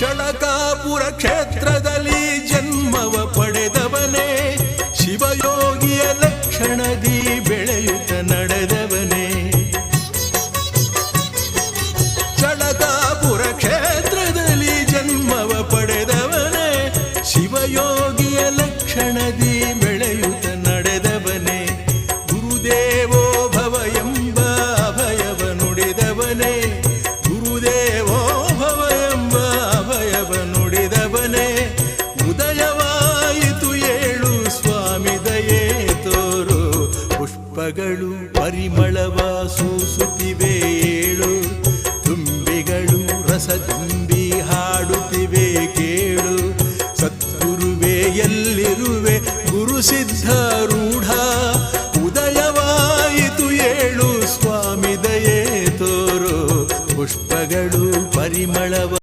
ಚಳಕಾಪುರ ಕ್ಷೇತ್ರದಲ್ಲಿ ಜನ್ಮವ ಪಡೆದವನೇ, ಶಿವಯೋಗಿಯ ಲಕ್ಷಣದಿ ಬೆಳೆಯುತ್ತ ನಡೆದವನೇ. ಚಳಕಾಪುರ ಕ್ಷೇತ್ರದಲ್ಲಿ ಜನ್ಮವ ಪಡೆದವನೇ, ಶಿವಯೋಗಿಯ ಲಕ್ಷಣದಿ ಬೆಳೆಯುತ್ತ ನಡೆದವನೇ. ಗುರುದೇವೋ ಭವ ಎಂಬ ಅಭಯವ ನುಡಿದವನೇ, ಗುರುದೇವೋ ಭವ ಎಂಬ ಅಭಯವ ನುಡಿದವನೇ. ಉದಯವಾಯಿತು ಏಳು ಸ್ವಾಮಿ ದಯೆ ತೋರು, ಪುಷ್ಪಗಳು ಪರಿಮಳವ ಸೂಸುತ್ತಿವೆ ಏಳು, ತುಂಬಿಗಳು ರಸ ತುಂಬಿ ಹಾಡುತ್ತಿವೆ ಕೇಳು. ಸದ್ಗುರುವೇ ಎಲ್ಲಿರುವೆ ಗುರು ಸಿದ್ಧಾರೂಢ, ಉದಯವಾಯಿತು ಏಳು ಸ್ವಾಮಿ ದಯೆ ತೋರು, ಪುಷ್ಪಗಳು ಪರಿಮಳವ